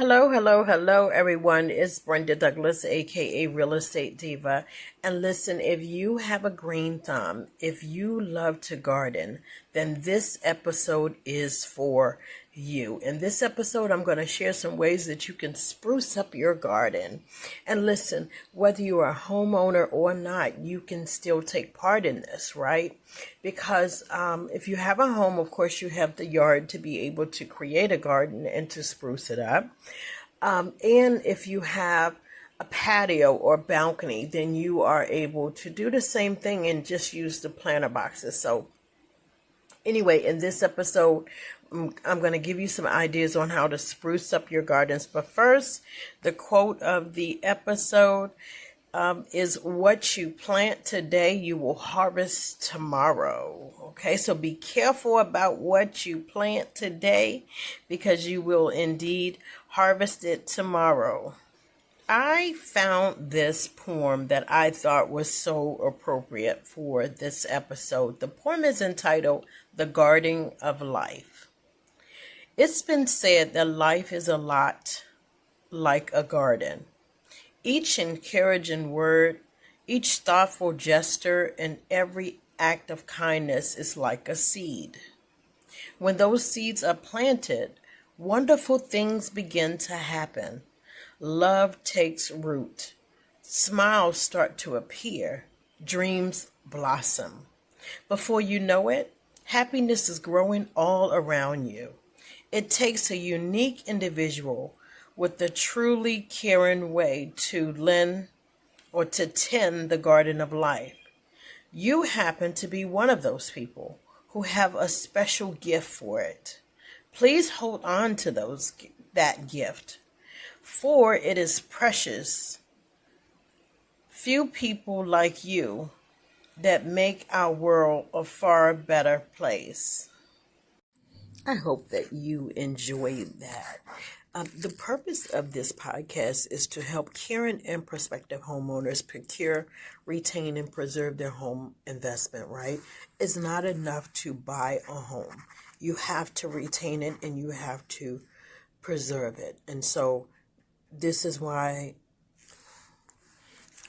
Hello, hello, hello, everyone. It's Brenda Douglas, aka Real Estate Diva. And listen, if you have a green thumb, if you love to garden, then this episode is for you. In this episode, I'm going to share some ways that you can spruce up your garden. And listen, whether you are a homeowner or not, you can still take part in this, right? Because if you have a home, of course, you have the yard to be able to create a garden and to spruce it up. And if you have a patio or balcony, then you are able to do the same thing and just use the planter boxes. So anyway, in this episode, I'm going to give you some ideas on how to spruce up your gardens. But first, the quote of the episode is what you plant today, you will harvest tomorrow. Okay, so be careful about what you plant today because you will indeed harvest it tomorrow. I found this poem that I thought was so appropriate for this episode. The poem is entitled The Gardening of Life. It's been said that life is a lot like a garden. Each encouraging word, each thoughtful gesture, and every act of kindness is like a seed. When those seeds are planted, wonderful things begin to happen. Love takes root. Smiles start to appear. Dreams blossom. Before you know it, happiness is growing all around you. It takes a unique individual with a truly caring way to lend or to tend the garden of life. You happen to be one of those people who have a special gift for it. Please hold on to that gift, for it is precious. Few people like you that make our world a far better place. I hope that you enjoyed that. The purpose of this podcast is to help current and prospective homeowners procure, retain, and preserve their home investment, right? It's not enough to buy a home. You have to retain it and you have to preserve it. And so this is why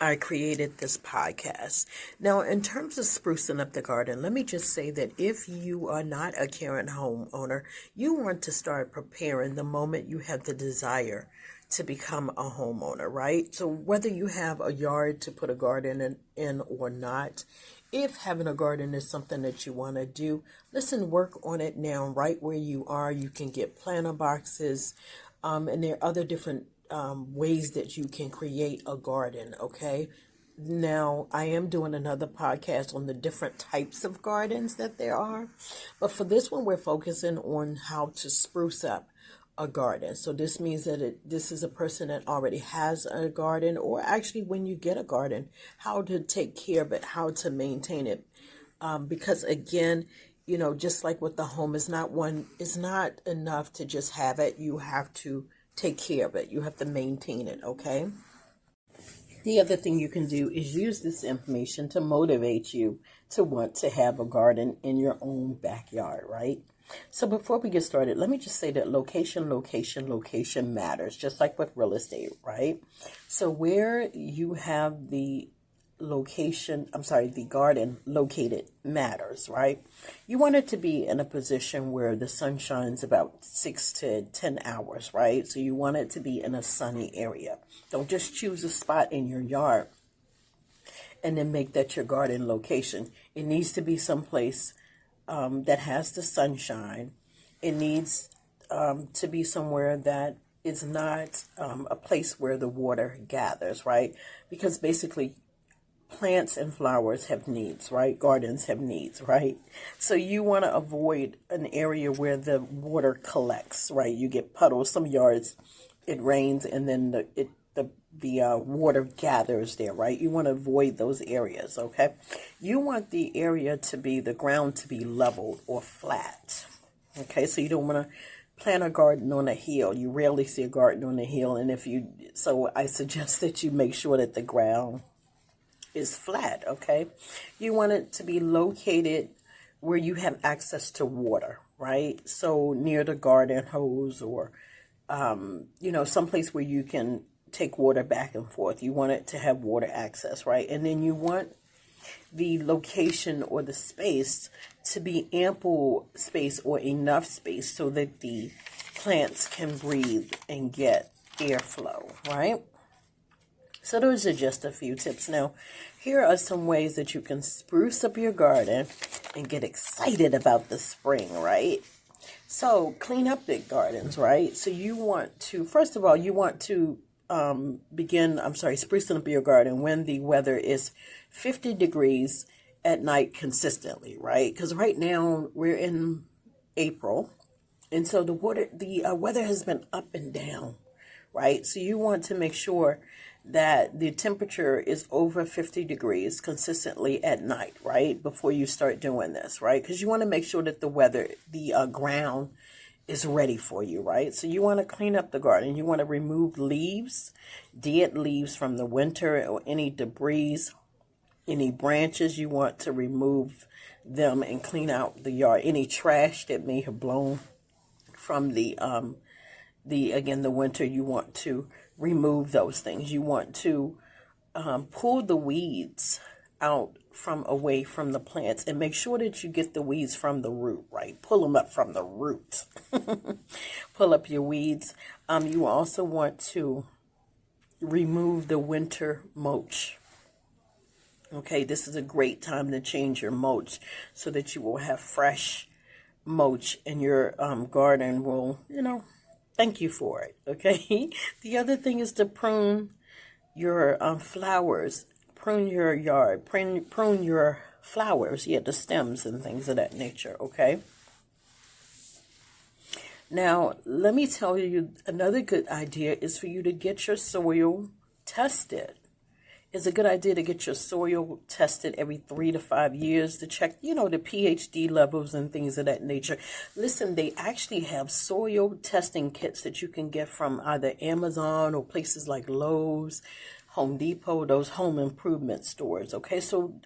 I created this podcast. Now, in terms of sprucing up the garden, let me just say that if you are not a current homeowner, you want to start preparing the moment you have the desire to become a homeowner, right? So whether you have a yard to put a garden in or not, if having a garden is something that you want to do, listen, work on it now, right where you are. You can get planter boxes, and there are other different ways that you can create a garden, okay? Now, I am doing another podcast on the different types of gardens that there are, but for this one, we're focusing on how to spruce up a garden. So this means that this is a person that already has a garden, or actually when you get a garden, how to take care of it, how to maintain it. Because again, just like with the home, it's not enough to just have it. You have to take care of it. You have to maintain it, okay? The other thing you can do is use this information to motivate you to want to have a garden in your own backyard, right? So before we get started, let me just say that location matters, just like with real estate, right? So where you have the garden located matters, right? You want it to be in a position where the sun shines about 6 to 10 hours, right? So you want it to be in a sunny area. Don't just choose a spot in your yard and then make that your garden location. It needs to be someplace that has the sunshine. It needs to be somewhere that is not a place where the water gathers, right? Because basically plants and flowers have needs, right? Gardens have needs, right? So you want to avoid an area where the water collects, right? You get puddles. Some yards, it rains and then the water gathers there, right? You want to avoid those areas, okay? You want the ground to be leveled or flat, okay? So you don't want to plant a garden on a hill. You rarely see a garden on a hill, and so I suggest that you make sure that the ground is flat, okay? You want it to be located where you have access to water, right? So near the garden hose or someplace where you can take water back and forth. You want it to have water access, right? And then you want the location or the space to be ample space or enough space so that the plants can breathe and get airflow, right? So those are just a few tips. Now, here are some ways that you can spruce up your garden and get excited about the spring, right? So clean up the gardens, right? So you want to, first of all, you want to sprucing up your garden when the weather is 50 degrees at night consistently, right? Because right now we're in April, and so the weather has been up and down, right? So you want to make sure that the temperature is over 50 degrees consistently at night, right? Before you start doing this, right? Because you want to make sure that the ground is ready for you, right? So you want to clean up the garden. You want to remove leaves, dead leaves from the winter, or any debris, any branches. You want to remove them and clean out the yard. Any trash that may have blown from the winter, you want to remove those things. You want to pull the weeds out away from the plants and make sure that you get the weeds from the root, right? Pull them up from the root. Pull up your weeds. You also want to remove the winter mulch. Okay, this is a great time to change your mulch so that you will have fresh mulch and your garden will, thank you for it, okay? The other thing is to prune your flowers. Prune your yard. Prune your flowers, the stems and things of that nature, okay? Now, let me tell you, another good idea is for you to get your soil tested. It's a good idea to get your soil tested every 3 to 5 years to check, the pH levels and things of that nature. Listen, they actually have soil testing kits that you can get from either Amazon or places like Lowe's, Home Depot, those home improvement stores. Okay, so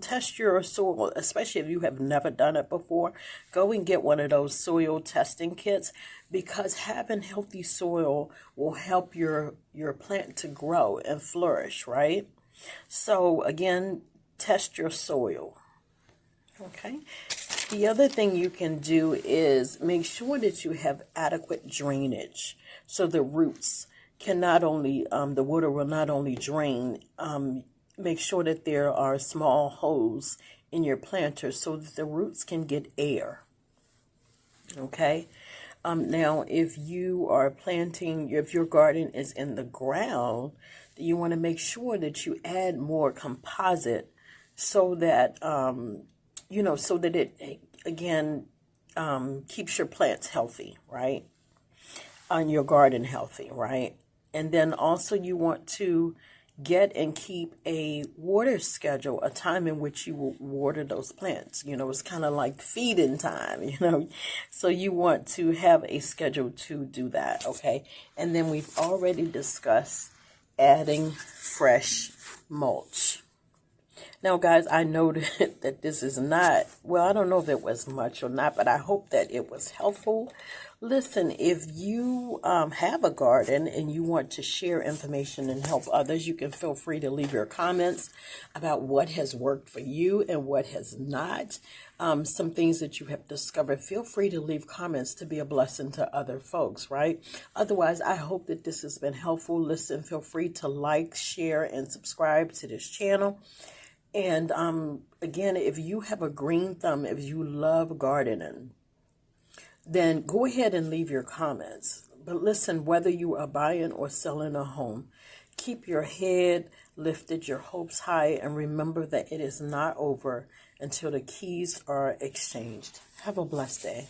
test your soil, especially if you have never done it before. Go and get one of those soil testing kits, because having healthy soil will help your plant to grow and flourish, right? So again, test your soil. Okay. The other thing you can do is make sure that you have adequate drainage, so the roots can not only, the water will not only drain, make sure that there are small holes in your planter so that the roots can get air. Okay. Now, if you are planting, if your garden is in the ground, you want to make sure that you add more composite so that, so that it, again, keeps your plants healthy, right? On your garden healthy, right? And then also you want to get and keep a water schedule, a time in which you will water those plants. It's kind of like feeding time, So you want to have a schedule to do that, okay? And then we've already discussed adding fresh mulch. Now, guys, I know that this is not, I don't know if it was much or not, but I hope that it was helpful. Listen, if you have a garden and you want to share information and help others, you can feel free to leave your comments about what has worked for you and what has not. Some things that you have discovered. Feel free to leave comments to be a blessing to other folks, right? Otherwise, I hope that this has been helpful. Listen, feel free to like, share, and subscribe to this channel. And again, if you have a green thumb, if you love gardening, then go ahead and leave your comments. But listen, whether you are buying or selling a home, keep your head lifted, your hopes high, and remember that it is not over until the keys are exchanged. Have a blessed day.